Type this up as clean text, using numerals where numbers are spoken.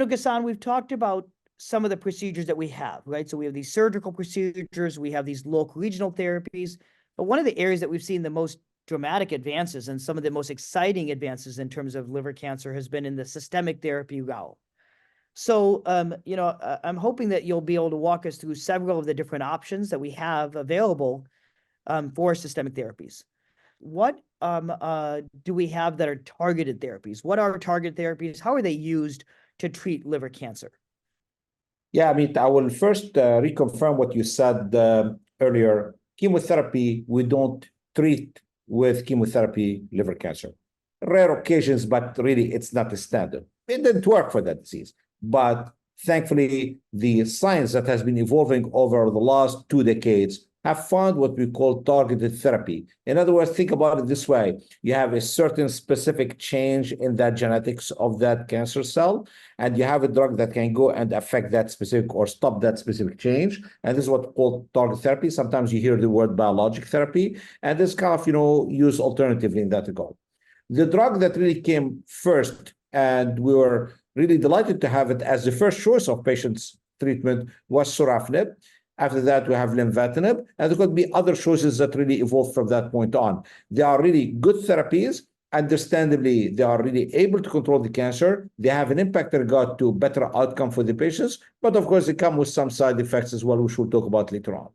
Ghassan, we've talked about some of the procedures that we have, right? So we have these surgical procedures, we have these local regional therapies, but one of the areas that we've seen the most dramatic advances and some of the most exciting advances in terms of liver cancer has been in the systemic therapy route. So, I'm hoping that you'll be able to walk us through several of the different options that we have available for systemic therapies. What do we have that are targeted therapies? What are targeted therapies? How are they used to treat liver cancer? Yeah, I mean, I will first reconfirm what you said earlier. Chemotherapy, we don't treat with chemotherapy liver cancer. Rare occasions, but really it's not the standard. It didn't work for that disease. But thankfully, the science that has been evolving over the last 2 decades have found what we call targeted therapy. In other words, think about it this way. You have a certain specific change in that genetics of that cancer cell, and you have a drug that can go and affect that specific or stop that specific change. And this is what we call target therapy. Sometimes you hear the word biologic therapy, and this kind of, used alternatively in that regard. The drug that really came first, and we were really delighted to have it as the first choice of patients' treatment, was sorafenib. After that, we have lenvatinib, and there could be other choices that really evolved from that point on. They are really good therapies. Understandably, they are really able to control the cancer. They have an impact in regard to better outcome for the patients, but of course, they come with some side effects as well, which we'll talk about later on.